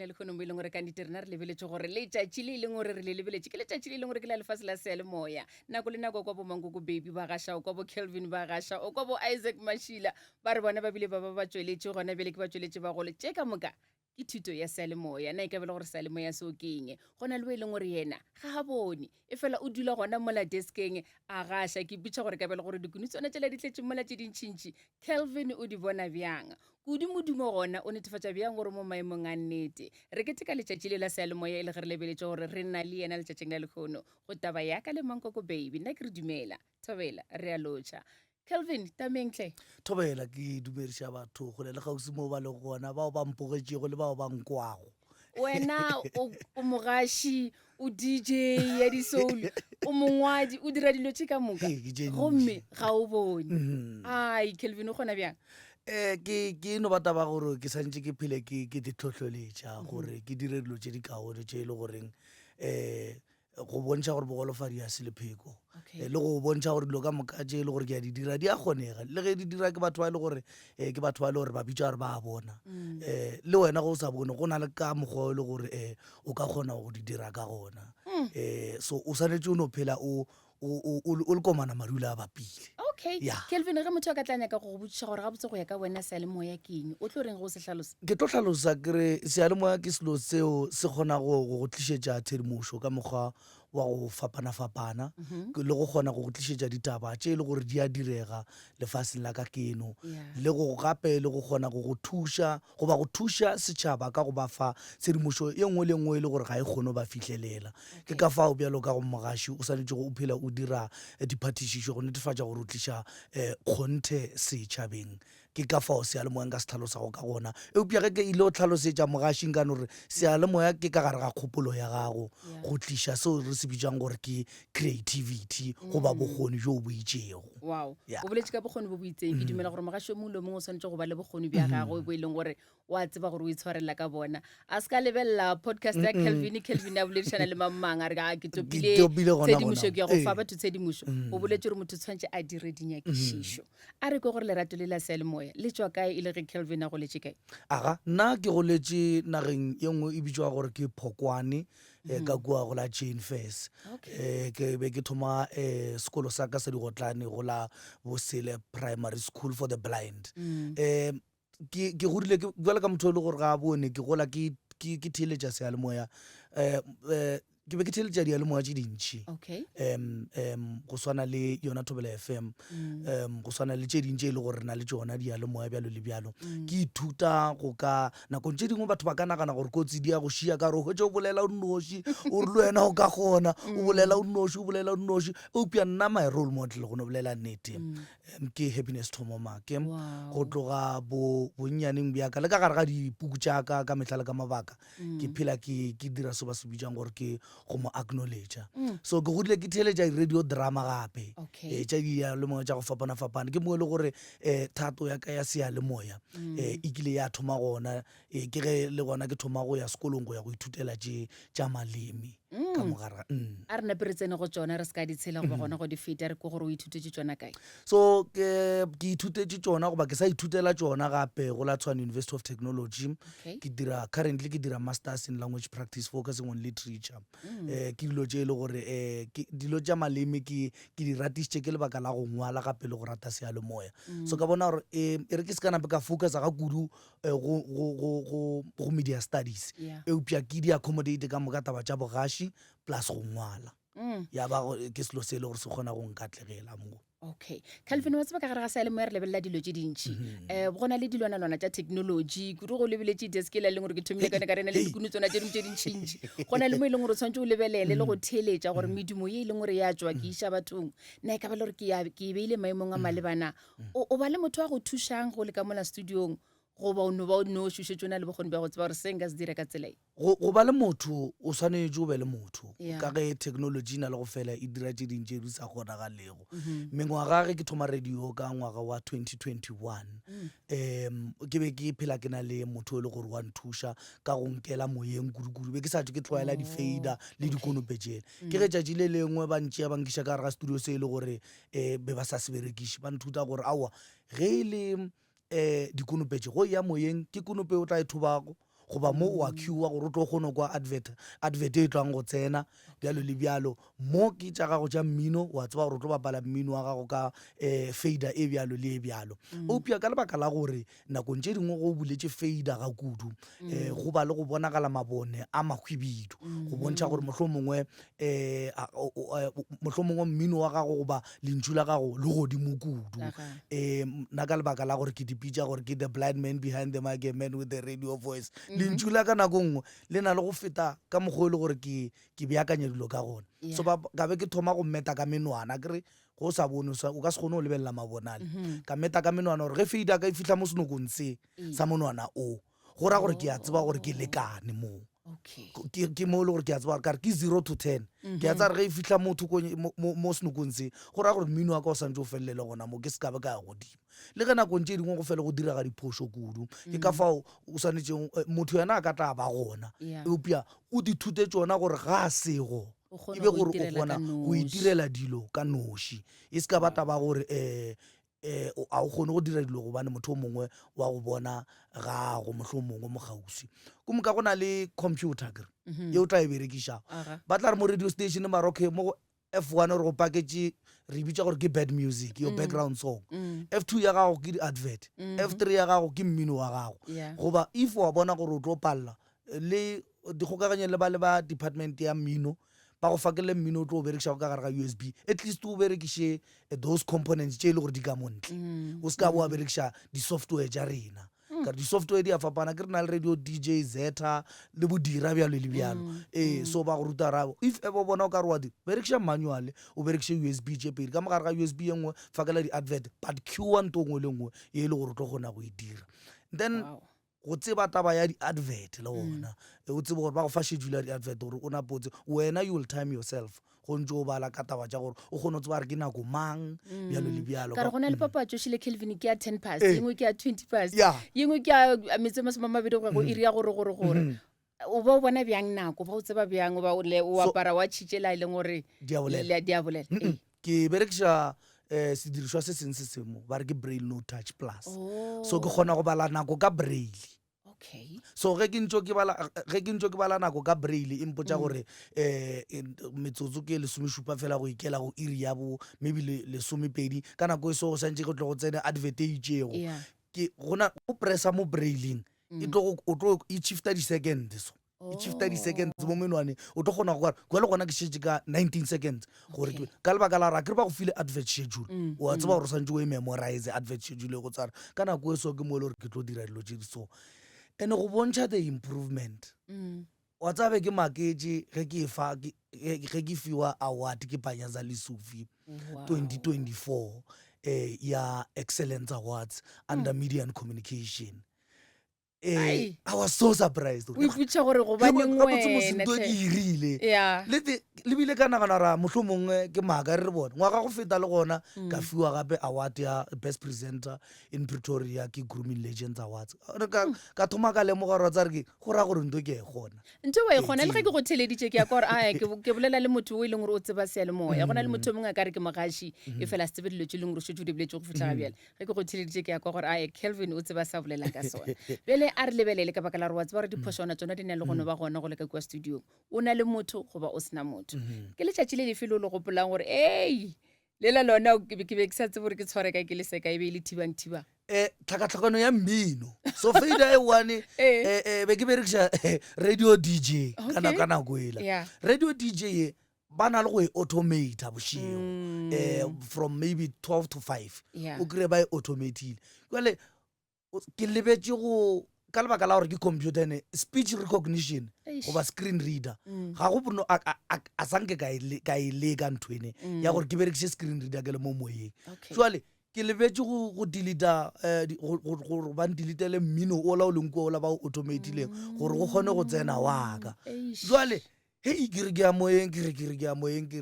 na le kgono mo ile ngore ka nnete rena re lebeletse gore le tšatši le ileng gore re le lebeletse ke le tšatši le ileng gore ke la lefase la sealemoya nako le nako kwa bo mankoko baby ba gaša o kwa bo Kelvin ba gaša o kwa bo Isaac Mashila ba re bona ba bile ba ba tsweletse gona bele ke ba tsweletse ba gole tše ka moka ke thuto ya sealemoya na e ka bela gore sealemoya se o keng gona le bo e leng gore yena ga a bone e fela o dula gona mola deskeng a gaša ke bitša gore ka bela gore dikunu tsona tšela di tletse mola tše dintšintši Kelvin o di bona bjang kudu modumo gona o netefatša bjang gore mo maemong a nnete re ke teka letšatši le la sealemoya e le ge re lebeletse gore re nna le yena letšatšing la lekgono go taba yaka le mankoko baby nna ke re dumela thobela re a lotšha Kelvin tamentle thobela ke dumediša batho go le gausi mo ba le gona bao ba mpogetšego le bao ba nkwago wena o mogaši o DJ ya di-soul o mongwadi o dira dilo tše ka moka gomme ga o bone ai Kelvin o kgona bjang ke no bata ba gore ke santse ke phele ke ditlhotlholetša gore ke dire dilo tše di kaone tše e le goreng go bontšha gore bogolofadi ya selepheko le go bontšha gore dilo ka moka tše e le gore ke a di dira di a kgonega le ge di dira ke batho ba e le gore ke batho ba e le gore ba bitša gore ba a bona le wena go o sa bone go na le ka mokgwa e le gore o ka kgona go di dira ka gona so o swanetse o no phela o le komana madula a bapile okay Kelvin ge motho a ka tlanya ka go go botšiša gore ga botse go ya ka wena sealemoya ke eng o tlo reng go se tlhalosa ke tlo tlhalosa kere sealemoya ke selo seo se kgona go tlišetša tshedimošo ka mokgwa wa go fapana-fapana le go kgona go tlišetša ditaba tše e le gore di a direga lefaseng la ka keno le go gape le go kgona go thuša setšhaba ka go ba fa tshedimošo ye nngwe le nngwe e le gore ga e kgone ba fitlhelela ke ka fao bjalo ka go mogaši o swanetše go phela o dira diphatišišo go netefatša gore o tliša kgonthe setšhabeng ke ka fao sealemoya nka se tlhalosago ka gona eupša ge ke ile o tlhalosetša mogašing kane gore sealemoya ke ka gare ga kgopolo ya gago go tliša seo re se bitšang gore ke creativity goba bokgoni jo bo itšego wow o boletše ka bokgoni bo bo itseng ke dumela gore mogaši o mongwe le mongwe o swanetše go ba le bokgoni bja gagwe bo e leng gore wa tseba gore o itshwarela ka bona a se ka lebelela podcast ya Kelvin a boledišana le mamang a re ka ke topile tshedimošo ke ya go fa batho tshedimošo o boletše gore motho tshwantše a dire dinyakišišo a re ke gore lerato le la sealemoya le tswa kae e le ge Kelvin a go letše kae aga nna ke go letše nageng ye nngwe e bitšwa gore ke Phokwane ka kua go la Jane Fairs ke be ke thoma sekolo sa ka sa digotlane go la Bosele Primary School for the Blind ke godile jwale ka motho e le gore ga a bone ke gola ke theeletša sealemoya ke be ke theeletša dialemoya tše dintšhi go swana le yona Thobela FM go swana le tše dintši e le gore re na le tšona dialemoya bjalo le bjalo ke ithuta go ka nakong tše dingwe batho ba ka nagana gore kotsi di a go šia ka re o hwetse o bolela o nnoši o re le wena o ka kgona o bolela o nnoši eupša nna my role model go no bolela nnete ke Happiness Thomomake go tloga bonnyaneng bjaka le ka gare ga dipuku tšaka ka mehla le ka mabaka ke phela ke dira seo ba se bitšang gore ke go mo acknowledgea so ke godile ke theeletša radio drama gape tša dialemoya tša go fapana-fapana ke mo e le gore thato ya ka ya sealemoya e kile ya thoma gona ke ge le gona ke thoma go ya sekolong go ya go ithutela tša maleme ka mogara a re nape re tsene go tšona re se ka di tshela goba gona go di feta re ke gore o ithutetse tšona kae so ke ithutetse tšona goba ke sa ithutela tšona gape go la Tshwane University of Technology currently ke dira masters in language practice focusing on literature ke dilo tše e le gore dilo tša maleme ke di ratišitše ke lebaka la go ngwala gape le go rata sealemoya so ka bona gore e re ke se ka nape ka focusa ga kudu go media studies eupša ke di accommodate ka moka taba tša bogaši plus go ngwala ya ba ke selo se e le gore se kgona go nkatlegela mo okay Kelvin wa tseba ka gare ga sealemoya re lebelela dilo tše dintšhi go na le dilwana tša technology kudu go lebeletše desk e la leng gore ke thomile kane ka rena le dikunu tsona tše dingwe tše dintšintši go na le mo e leng gore o tshwanetse o lebelele le go theeletša gore medumo ye e leng gore ya tswa ke iša bathong nna e ka ba le gore ke e beile maemong a malebana o ba le motho wa go thušang go le ka mola studiong goba o no ba o no šušetše o na le bokgoni bja go tseba gore se nka se dira ka tsela go ba le motho o swanetše o be le motho ka ge technology na le go fela e dira tše dintše di sa kgonagalego mengwaga ge ke thoma radio ka ngwaga wa 2021 ke be ke phela ke na le motho e le gore wa nthuša ka go nkela moyeng kudu-kudu be ke sa tšwe ke tlwaela di-fader le dikonopetšele ke ge tšatši le lengwe ba ntšea ba nkiša ka gare ga studio se e le gore be ba sa se berekiše ba nthuta gore aowa ge e le dikonopetše go ya moyeng ke konope o tla e thobago goba mo wa queua gore o tlo kgone kwa advert e tlwang go tsena bjalo le bjalo mo ke tša gago tša mmino wa tseba gore o tlo bapala mmino wa gago ka fader e bjalo le e bjalo opia ka lebaka la gore nakong tše dingwe go buletše fader ga kudu go ba le go bonagala mabone a makhwibidu go bontšha gore mohlomongwe mmino wa gago goba lentšu la gago le godimo kudu nna ka lebaka la gore ke dipitša gore ke the blind man behind the mic, a man with the radio voice lentšu la ka nako nngwe le na le go feta ka mokgwa e le gore ke beakanya dilo ka gona so ka be ke thoma go meta ka menwana kere go sa bone o ka se kgone go lebelela mabonale ka meta ka menwana gore ge feida ka e fitlha mo senokong se sa monwana o go ra gore ke a tseba gore ke lekane moo ke mo le gore ke a tseba kare ke 0 to 10 ke a tsare ge e fitlha motho mo senokong se go ra gore mmino wa ka o santse o felelele gona mo ke se ka be ka ya godimo le ge nakong tše dingwe go fele go dira ga diphoso kudu ke ka fao o swanetseng motho yena a ka tla ba gona eopia o dithute tsona gore ga a sego e be gore o kgona go itirela dilo ka noši e se ka bata ba gore a o kgone go dira dilo gobane motho o mongwe wa go bona gago motlho o mongwe mo gausi ko moka go na le computer kere ye o tla e berekišago ba tla re mo radio station maroke mo go F1 gore go paketse re bitša gore ke bad music your background song F2 ya gago ke di-advert F3 ya gago ke mmino wa gago goba if wa bona gore o tlo palela le dikgokaganye le ba department ya mmino ba go fakele mmino o tlo o berekišago ka gare ga USB at least o berekiše those components tše e le gore di ka montle o se ka bo wa berekiša di-software tša rena kare di-software di a fapana ke re na le radio DJ Zeta le bodira bjalo le bjalo so ba go ruta rabo if ever bona o ka re wa di berekiša manual o berekiše USB tše pedi ka mogare ga USB ye nngwe fakela di-advert but q1 to ngwe le ngwe ye e le gore o tlo kgona go e dira then go tseba taba ya di-advert le gona o tsebe gore ba go fa schedule ya di-advert gore o napotse wena you will time yourself go ntse o bala ka taba tša gore o kgone o tseba re ke nako mang bjalo le bjalo ka re gona le papatšo šile Kelvin ke ya 10 past yengwe ke ya 20 past yengwe ke ya metse masome a mabedi go iri ya gore o ba o bona bjang nako ba o tseba bjang o apara wa tšhitšela e leng gore di a bolela ke berekiša sedirišwa se seng se semo ba re ke braille no touch plus so ke kgona go bala nako ka braille so ge ke ntso ke bala nako ka braille e mpotša gore metsotso ke lesomešupa fela go ikela go iri ya bo maybe lesomepedi ka nako e so go santse go tlo go tsene advert e itšego ke gona o pressa mo brailleng o tlo e shifta di-seconds so e shifta di-seconds mo menwane o tlo kgona go kwa le gona ke šetse ka 19 seconds gore ka lebaka la ra ke re ba go file advert schedule wa tseba gore santse o e memorize advert schedule go tsara ka nako e so ke mo le gore ke tlo dira dilo tše di so ene go bontšha the improvement wa tsabe ke maketse ge ke fiwa award ke Panyaza Lesufi 2024 ya excellence awards under media and communication I was so surprised o iputša gore go baneng wena ke irile le bile ka nagana ra mohlomongwe ke maaka re bona ngwaga go feta le gona ka fiwa gape award ya best presenter in Pretoria ke Grooming Legends Awards ka thoma ka lemoga ra tsa re go ra gore ntho ke e gona ntho wa e gona le ge ke go theleditše ke ya ka gore ke bolela le motho o e leng gore o tseba seyalemoya gona le motho mongwe a ka re ke mogaši e fela se tsebe dilo tše e leng gore šetse o di biletse go fitlha ga bjale ge ke go theleditše ke ya ka gore Kelvin o tseba sa bolelang ka sona bjale a re lebelele ka baka la re wa tseba gore diphošwana tsona di na le gone ba gona go leka kwa studio o na le motho goba o sena motho ke letšatši le lefe le o le gopolang gore lela lona ke be ke sa tsebe gore ke tshware ka ke le seka e be e le thibang tlhakatlhakano ya mmino so faida e one be ke berekiša radio DJ ka nako ela radio DJ ye ba na le go e automata bošego from maybe 12 to 5 o kry ba e automatile jale ke lebetse go ka lebaka la gore ke computer ne speech recognition goba screen reader ga go bono a sanke ka e leka ntho ene ya gore ke berekiše screen reader ke le mo moyeng jale ke lebetse go deleta gore ba ndeletele mmino o la o leng ko o la ba o automatileng gore go kgone go tsena waka jale hei ke re ke ya moyeng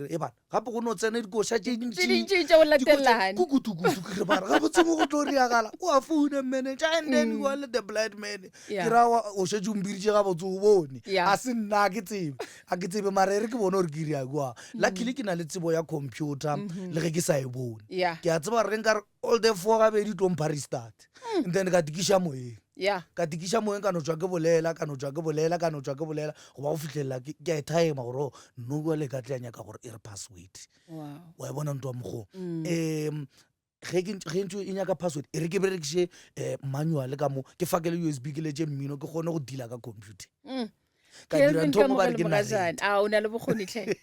e bana gape go ne o tsene dikoša tše ntšikukutukutu ke re bara gape tsemo go tlo reagala o a foune manager and then you are the blind man ke ra o šetse ombiritše gabotse o bone a se nna a ke tsebe marere ke bone gore ke rea kwa luckily ke na le tsebo ya computer le ge ke sa e bone ke a tseba gore all the 4 gabedi tlompha restart and then ka tikisha moyeng yeah ka tikisha moyeng ka no tswa ke bolela ka no tswa ke bolela ka no tswa ke bolela go ba go fitlhela ke a time gore no go le ka tlanya ka gore e re password wow wa bona ntwa mogo ge ntse e nyaka password e re ke berekishe manual ka mo ke fakele USB ke letse mmino ke gone go dila ka computer ka dira Kelvin ntho ka mo ba re ke mogajana narrator a o na le bokgoni tlhe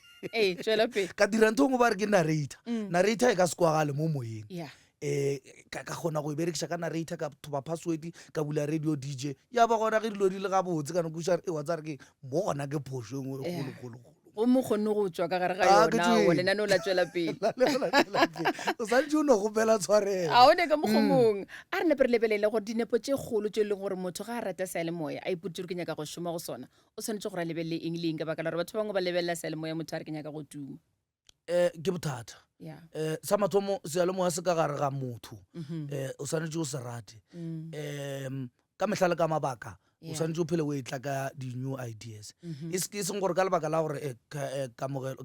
tswela pele ka dira ntho mo ba re ke narrator narrator e ka se kwagale mo moyeng yeah ka kgona go e berekisa ka narrator ka thoba password ka bula radio DJ ya ba gona ge dilo di le ga botse ka no kuša e wa tsa re ke mo gona ke phoso ngwe kgolo go mo kgonne go tswa ka gare ga Ah, ke yona o tsweng. lenane o la tswela pele o santse o no gopela tshwarelo a o ne ka mogomong a re nepe re lebelele gore dinepo tse kgolo tse e leng gore motho ga a rata sealemoya a ipotse gore ke nyaka go šoma go sona o tshwanetse gore a lebelele eng le eng ka baka la gore batho bangwe ba lebelela sealemoya motho a re ke nyaka go tuma ke bothata yeah sa mathomo sealemoya se ka gare ga motho o swanetse o se rate ka mehla le ka mabaka o Yeah. swanetse o phele o e tla ka di-new ideas e seng gore ka lebaka la gore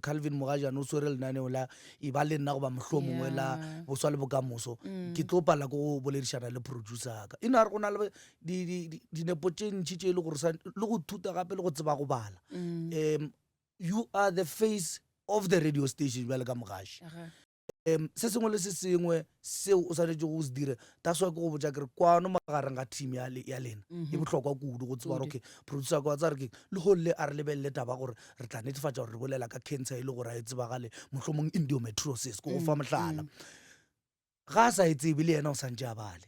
Calvin Mogajana o swere lenaneo la e ba le nna goba mohlho mongwe la Yeah. boswa le bokamoso ke tlo pala ko go boledišana le producer ka e na re go na le dinepo tše ntšhi tše e le gore le go thuta gape le go tseba go bala you are the face of the radio station bjale ka mogaši Aha. se sengwe le se sengwe seo o swanetse go se dire taswa ke go botsa kere kwano magareng ga team ya lena e bohlokwa kudu go tseba gore okay producer ka wa tsa re ke le go le a re lebelele taba gore re tla netefatsa gore re bolela ka cancer e le gore a e tsebagale mohlomong endometriosis ko go fa mohlala ga a sa e tsebe le yena o santse a bale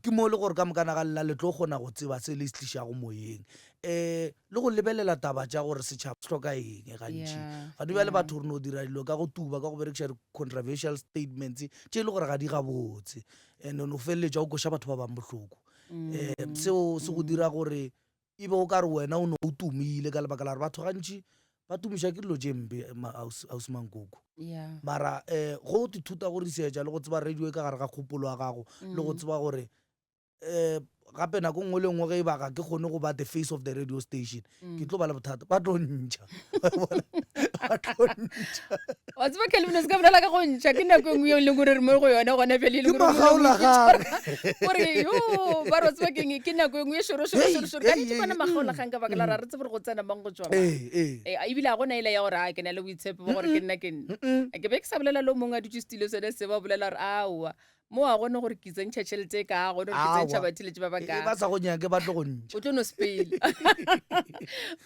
ke mo le gore ka mokana ga lela le tlo kgona go tseba se le se tlišago moyeng le go lebelela taba tša gore setšhaba se tlhoka eng gantši Yeah, ga di ba le batho gore no dira dilo ka go tuba ka go berekiša di-controversial statements tše e le gore ga di ga botse and no feleletša o koša batho ba bang bohloko seo se go dira gore e be o ka re wena o ne o tumile ka lebaka la gore batho gantši ba tumiša ke dilo tše mpe ausmankoko yeah mara go ithuta go researcha le go tseba radio e ka gare ga kgopolo ya gago le go tseba gore gape nako nngwe le nngwe ge e baka ke kgone go ba the face of the radio station ke tlo ba le bothata ba tlo ntšha ba tlo ntšha wa tseba Kelvin o se ka bolela ka go ntšha ke nako e nngwe e leng gore re mo go yona gona pele e ke leng gore magaolagare gore yo ba re wa tseba keng ke nako e nngwe e šorošorošorošoro ka ntse kona magaolagang ka baka la ra re tsebe re go tsena mang go tswa mang ebile a gona ele ya gore a ke na le boitshepo ba gore ke nna ke nna ke be ke sa bolela lo mongwe a dutse stilo sone se ba bolela gore aowa mo a gone gore ke tsentšha tšhelete ka gone gore ke tsentšha bathiletse ba ba baka sa go nyake ba tlo go ntšha o tlo no spela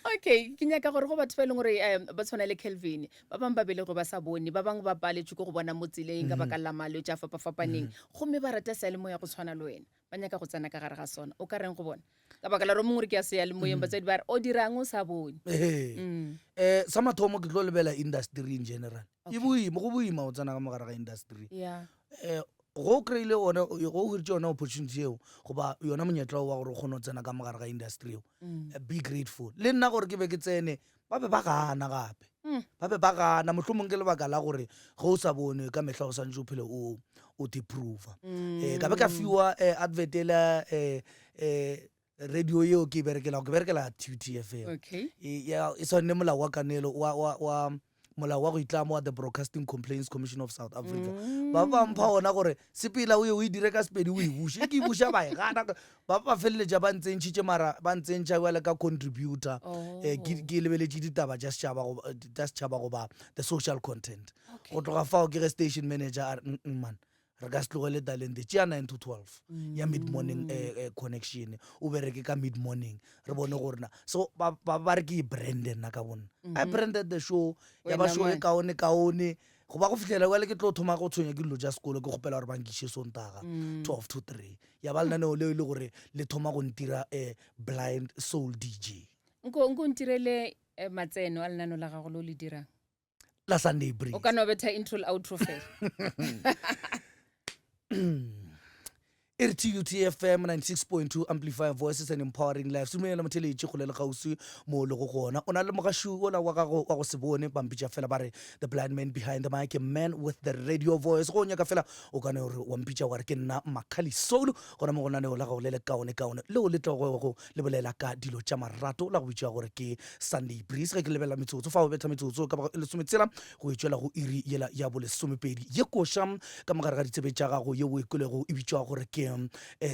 okay ke nyaka gore go batho ba e leng gore ba tshwana le Kelvin ba bangwe ba belego ba sa bone ba bangwe ba paletswe ko go bona mo tseleng ka baka la malwetse a fapafapaneng gomme ba rata sealemoya go tshwana le wena ba nyaka go tsena ka gare ga sona o ka reng go bona ka baka la ro mongwe ke a sealemoyeng batsadi ba re o dirang o sa bone sa mathomo ke tlo lebela industry in general go boima o tsena ka mogare ga industry yeah go kry-ile one go hiritse yona opportunity eo goba yona monyetla wa gore o kgone go tsena ka mogare ga industry eo be grateful le nna gore ke be ke tsene ba be ba gana gape ba be ba gana mohlomong ke lebaka la gore ge o sa bone ka mehla o santse o phele o deprova ka be ka fiwa advertela radio eo ke berekela TTFM okay e swanne molao wa kanelo wa molao wa go itlama wa the Broadcasting Complaints Commission of South Africa ba ba mpha ona gore sepela o ye o e dire ka sepedi o e bushe ke e busha ba e gana ba ba feleletša ba ntsentšhitše mara ba ntsentšha wele ka contributor ke lebeletše ditaba tša setšhaba goba the social content go tloga fao ke ge station manager man re ka se tlogele talente tšea 9 to 12 ya mid morning connection o bereke ka mid morning re bone gore na so ba re ke branded nna ka bona I branded the show ya ba show e kaone go ba go fitlhela wele ke tlo thoma go tshwenya ke dilo tša sekolo ke kgopela gore ba nkiše sontaga 12 to 3 ya ba lenaneo leo e le gore le thoma go ntira blind soul DJ nko ntirele matseno a lenano la gago lo le dirang la Sunday Breeze o ka no betha intro le outro fela e re TUTFM 96.2 amplifying voices and empowering lives dumela motheletše go le le gausi mo le go gona o na le mogašu ola wa gago wa go se bone pampitša fela ba re the blind man behind the mic, a man with the radio voice go nyaka fela o kane gore wa mpitša wa re ke nna Makhali Solo gona mo go naneo la gago le le kaone leo le tlogo le bolela ka dilo tša marato la go bitša gore ke Sunday Breeze ge ke lebela metsotso fa o betha metsotso ka lesometshela go e tšwela go iri yela ya bo lesomepedi ye koša ka mogare ga ditsebe tša gago ye o e kwelego e bitšwa gore ke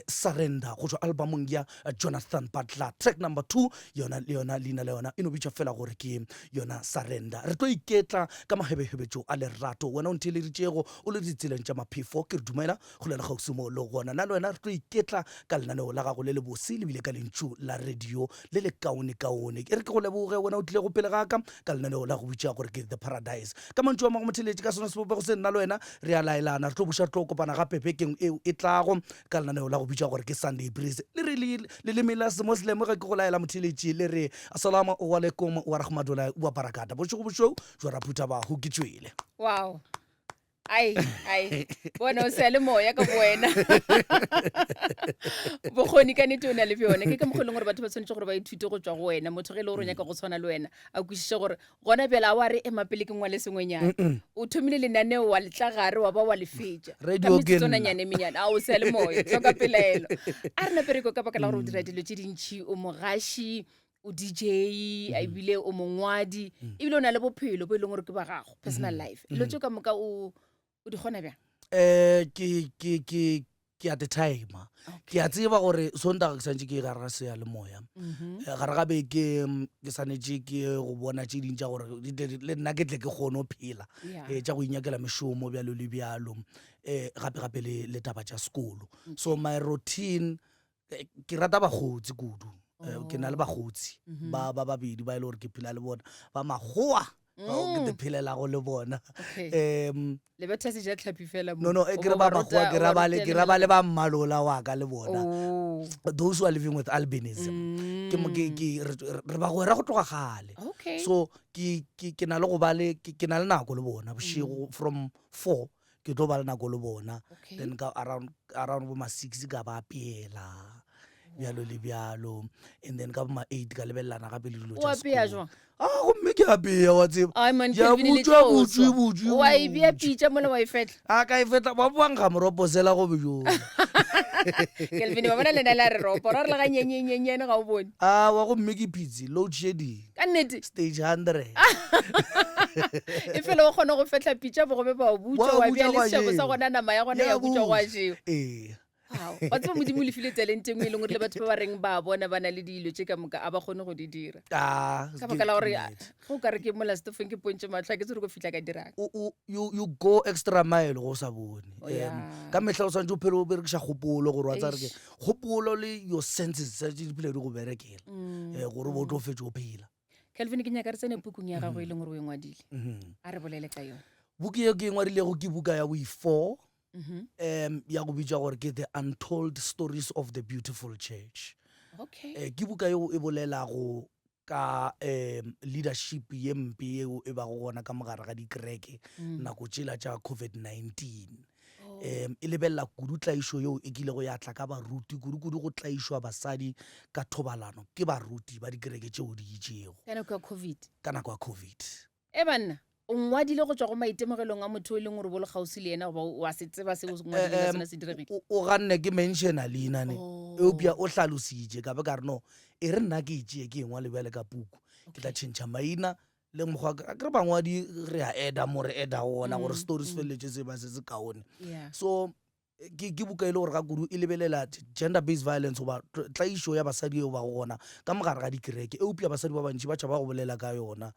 Surrender go tšwa albumong ya Jonathan Butler track number 2 yona leina le yona e no bitšwa fela gore ke yona Surrender. Re tlo iketla ka mahebehebetšo a lerato wena o ntheleditšego o le ditseleng tša maphefo ke re dumela go lela gausi mo le gona na le wena re tlo iketla ka lenaneo la gago le le bose le bile ka lentšu la radio le le kaone e re ke go leboge wena o tlile go pele ga ka lenaneo la go bitša gore ke The Paradise ka mantšu a mago motheletše ka sona sebopego se nna le wena re a laelana re tlo buša re tlo kopana gape pekeng eo e tlago ka lenaneo la go bitša gore ke Sunday Breeze le re leleme la semoslem ge ke go laela motheletše le re assalamu alaikum wa rahmatullahi wa barakatuh bošo jwa ra phutha ba ho ke tšwele. Wow. Ai bona o sele moya ka buena bokgoni ka nete o na le bjone ke ka mogolong gore batho ba tshwanetse gore ba ithute go tswa go wena motho ge le gore o nyaka go tshwana le wena a kwešiše gore gona bjela wa re emapele ke ngwa le sengwenyana o thomile lenaneo wa letlagare wa ba wa lefetša kametsonanyane menyane a o sele moya tloka pelaelo a re napereko ka baka la gore o dira dilo tše dintšhi o mogaši o DJ a ebile o mongwadi ebile o na le bophelo bo e leng gore ke ba gago personal life lo tšo ka moka o di kgona bjang ke at the time ke a tseba gore sontaga ke santse ke gare ga seya le moya gare gabe ke sanetse ke go bona tše ding tša gore le nna ke tle ke kgone go phela tša go inyakela mešomo bjalo le bjalo gape le taba tša sekolo so my routine ke rata bagotsi kudu ke na le bagotsi ba babedi ba e le gore ke phela le bona ba magoa ke te phelelago le bona le betha se ja tlhapi fela no ke re ba magoa ke ra ba le ba mmalola wa ka le bona those who are living with albinism re ba go ra go tloga gale so ke na le go ba le ke na le nako le bona boshigo from 4 ke tlo ba le nako le bona then ka around bo ma 6 ka ba piela bjalo le bjalo and then ka bo ma 8 ka lebelana gape le dilo tša sekolo gomme ke apea wa tseba wa e bea pitša mola wa e fetla a ka e fetla ba boang ga moroposela go bjoo Kelvin ba bona lena la re ropo ra re la ga nyenyenyenyene ga o bone wa gomme ke pitsi load shedding ka nnete stage 100 e fela o kgona go fetla pitša bo go be ba o butša wa bea le sešego sa gona nama ya gona ya butša go a jeo wa tseba modimo le file talente ngwe e leng gore le batho ba ba reng ba bona ba na le dilo tše ka moka a ba kgone go di dira ka baka la gore go ka re ke mola stofeng ke pontše matlho a ke tsere go fitlha ka dirang you go extra mile go sa bone ka mehla o swantse o phele o berekiša kgopolo gore wa tsa re ke kgopolo le your senses tsa di phele di go berekela gore bo tlo fetse o phela. Kelvin ke nyaka re tsene pukung ya gago e leng gore o e ngwadile a re bolele ka yone buki e ke e ngwadilego ke buka ya bo-4 ya go bitša gore ke the untold stories of the beautiful church ke buka eo e bolelago ka leadership ye mpe eo e ba go gona ka mogare ga dikereke nako tšela tša COVID-19 e lebelela kudu tlaišo yeo e kile go ya tla ka baruti kudu go tlaišwa basadi ka thobalano ke baruti ba dikereke tšeo di itšego ka nako ya COVID banna o ngwadile go tswa go maitemogelong a motho e leng gore bo le gausi le ena wa se tseba se o ngwadile ka sona se diregile o ganne ke mentiona leinane eupša o hlalositše ka be ka re no e re nna ke itšee ke engwa lebjale ka puku ke tla tšhentšha maina le mokgwa ka re bangwadi re a eda mo re eda gona gore stories feleletse se ba se se kaone so ke buka e le gore ga kudu e lebelela gender based violence goba tlaišo ya basadi eo ba go gona ka mogare ga dikereke eupša basadi ba bantši ba tšhaba go bolela ka yona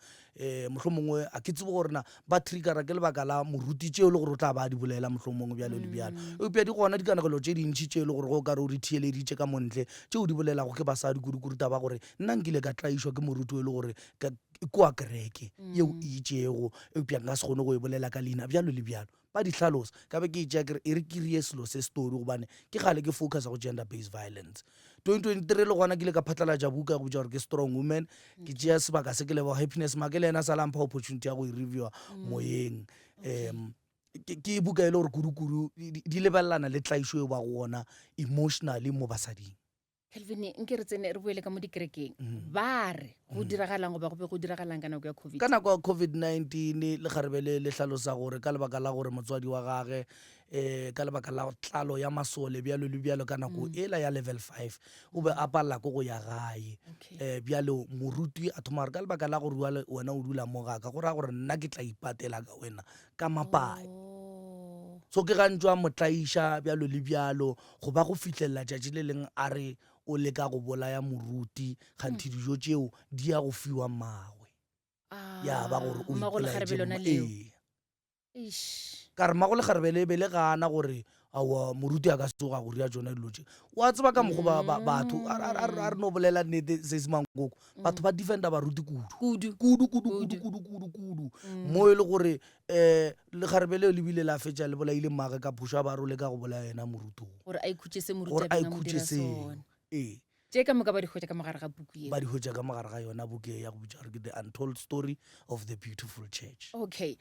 mohlomongwe a ke tsebe gorena ba triggera ke lebaka la moruti tšeo le gore o tla ba di bolela mohlomongwe bjalo le bjalo eupša di gona dikanagelo tše dintšhi tšeo le gore go ka re o di thieleditše ka montle tšeo di bolelago ke basadi kudu taba gore nna nkile ka tlaišwa ke moruti o e le gore kwa kereke yeo e itšego eupša nka se kgone go e bolela ka leina bjalo le bjalo ba di hlalosa ka be ke itša e re kirie selo se story gobane ke gale ke focusa go gender based violence 2023 le gona ke ile ka phatlalatša buka go bitša gore ke strong woman ke tšea sebaka se ke leba happiness ma ke le ena sa lampha opportunity ya go e reviewa moyeng ke buka e le gore kudu-kudu di lebelelana le tlaišo e ba go ona emotionally mo basading. Kelvin nke re tsene re boele ka mo dikerekeng ba re go diragalang goba go be go diragalang ka nako ya COVID ka nako ya COVID-19 le kgarebe le tlhalosa gore ka lebaka la gore motswadi wa gage ka lebaka la tlalo ya masole bjalo le bjalo ka nako ela ya level 5 o be a palela ko go ya gae bjalo moruti a thoma re ka lebaka la gore wena o dula mo gaka go raya gore nna ke tla ipatela ka wena ka mapai so ke gantšwa motlaiša bjalo le bjalo go ba go fitlhelela tšatši le leng a re o leka go bolaya moruti gantši dijo tšeo di ya go fiwa mmagwe ya ba gore o ipolaetše ka re mmago lekgarebele be le gana gore aowa moruti a ka se ga go ria tsona dilo tše wa tseba ka mokgo batho a re no bolela nnete sesemangkoko batho ba defenda baruti kudu mo e le gore lekgarebele le bile la fetša le bolaile mmage ka phuša ba role ka go bolaya yena moruti gore a ikhutšeseng tše ka moka ba di hwetša ka mogare ga buku ye ba di hwetša ka mogare ga yona buku ya go bitša gore ke the untold story of the beautiful church. Okay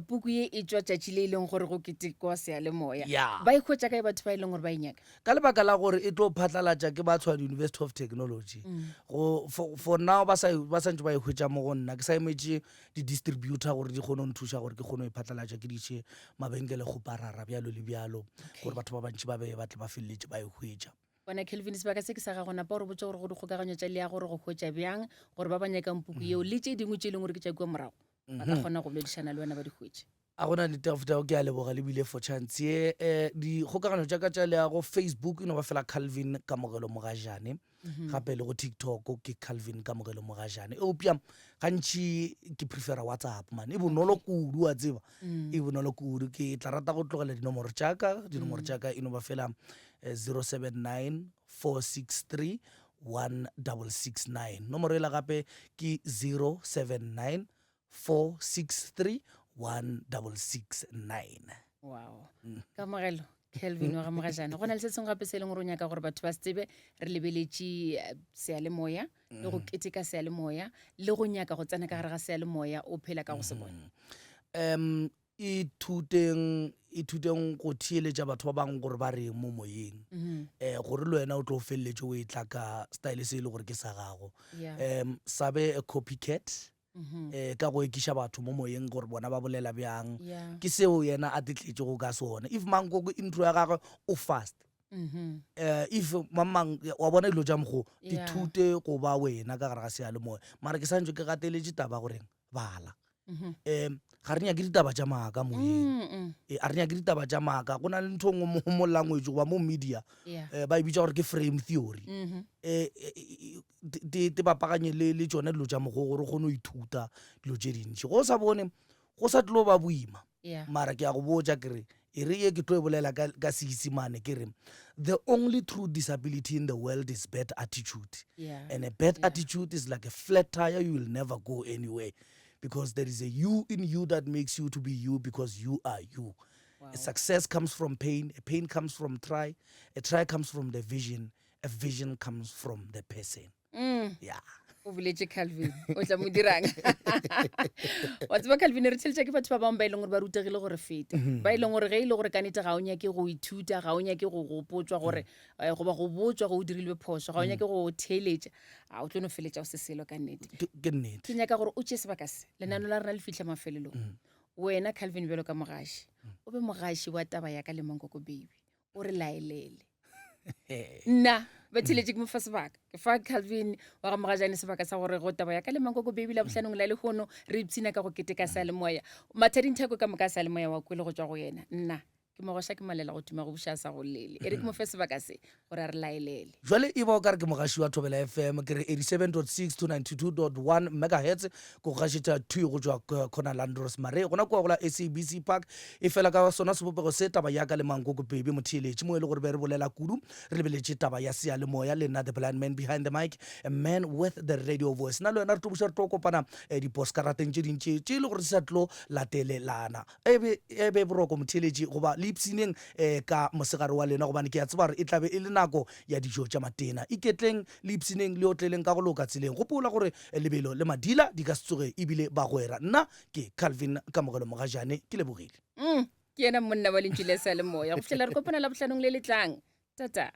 buku ye e tšwa tšatši le e leng gore go ketekwa seyalemoya Yeah. ba e hwetša kae batho ba e leng gore ba e nyaka ka lebaka la gore e tlo phatlalatša ke ba tshwana University of Technology for now ba santse ba e hwetša mo go nna ke sa emetše di-distributor gore di kgone go nthuša gore ke kgone go e phatlalatša ke ditše mabenkele go parara bjalo le bjalo gore batho ba bantši ba be ba tle ba feleletše ba e hwetša. bona Kelvin sebaka se ke sa ga gona pa gore botse gore go dikgokaganyo tša le ya gore go hwetša bjang gore ba ba nyakang puku yeo le tše dingwe tše e leng gore ke tša kua morago ba ka kgona go boledišana le wena ba di hwetše a gona ditafutao ke a leboga le bile for chance ye dikgokaganyo tša ka tša leago Facebook e no ba fela Calvin Kamogelo Mogajane gape le go TikTok ke Calvin Kamogelo Mogajane eupša gantši ke prefera WhatsApp man e bonolo kudu wa tseba e bonolo kudu ke tla rata go tlogela dinomoro tšaka e no ba fela 079 463 1669 nomoro ela gape ke 079 463 1669. wow Kamogelo Kelvin wa ga Mogajane go na le se sengwe gape se e leng gore o nyaka gore batho ba se tsebe re lebeletše seyalemoya le go keteka seyalemoya le go nyaka go tsena ka gare ga seyalemoya o phela ka go se bona ithuteng go theeletša batho ba bangwe gore ba reng mo moyeng gore le wena o tlo o feleletše o e tla ka style se e le gore ke sa gago sabe a copycat ka go ekiša batho mo moyeng gore bona ba bolela bjang ke seo yena a tetletše go ka sone if mankoko intro ya gagwe o fast if mamang wa bona dilo tša mokgo dithute go ba wena ka gare ga seyalemoya mara ke santse ke gateletše taba goreng bala ga re nyake ditaba tša maaka moyeng a re nyake ditaba tša maaka go na le ntho ngwe mo language goba mo media ba e bitša gore ke frame theory te bapaganye le tšona dilo tša mogo gore o kgone go ithuta dilo tše dintši go sa bone go sa tlo ba boima mara ke a go botša kere e re ye ke tlo e bolela ka seesimane ke re the only true disability in the world is bad attitude and a bad attitude is like a flat tire, you will never go anywhere because there is a you in you that makes you to be you because you are you. A success comes from pain, a pain comes from try, a try comes from the vision, a vision comes from the person. o boletše Calvin o tla mo dirang wa tseba Calvin re tsheletša ke batho ba bangwe ba e leng gore ba rutegile gore fete ba e leng gore ge e le gore ka nete ga o nyake go ithuta ga o nyake go gopotswa gore goba go botswa go o dirilwe phoso ga o nyake go theeletša o tlo no feletša o se selo ka nnete ke nyaka gore o tšee sebaka se lenano la rena le fitlha mafelelong wena Calvin bjalo ka mogaši o be mogaši wa taba ya ka le Mankoko baby o re laelele nna ba theletše ke mo fa sebaka ke fa Calvin wa ga Mogajane sebaka sa gore go taba ya ka le Mankoko baby la bohlanong la lehono re ipshina ka go keteka seyalemoya mathadintheko ka moka seyalemoya wa kwele go tšwa go yena nna ke mogoša ke malela go tuma go buša sa go lele e re ke mo fe sebaka se gore a re laelele jwale e ba o ka re ke mogaši wa Thobela FM ke re 87.6 to 92.1 megahertz ko gašetša thu go tšwa khona Landros Mare gona kwa gola SABC Park e fela ka sona sebopego se taba ya ka le Mankoko baby motheeletše mo e le gore be re bolela kudu re lebeletše taba ya seyalemoya le nna the blind man behind the mic, a man with the radio voice na le wena re tobuša re tlo kopana diposkarateng tše dintši tše e le gore se sa tlo latelelana ebe boroko motheeletše goba le ipsineng ka mosegare wa lena gobane ke ya tseba gore e tlabe e le nako ya dijo tša matena iketleng le ipsineng le otleleng ka go loka tseleng gopola gore lebelo le madila di ka se tsoge ebile ba gwera nna ke Calvin Kamogelo Mogajane ke lebogile ke ena monna wa lentši le sa le moya go fitlhela re kopana la bohlanong le letlang tata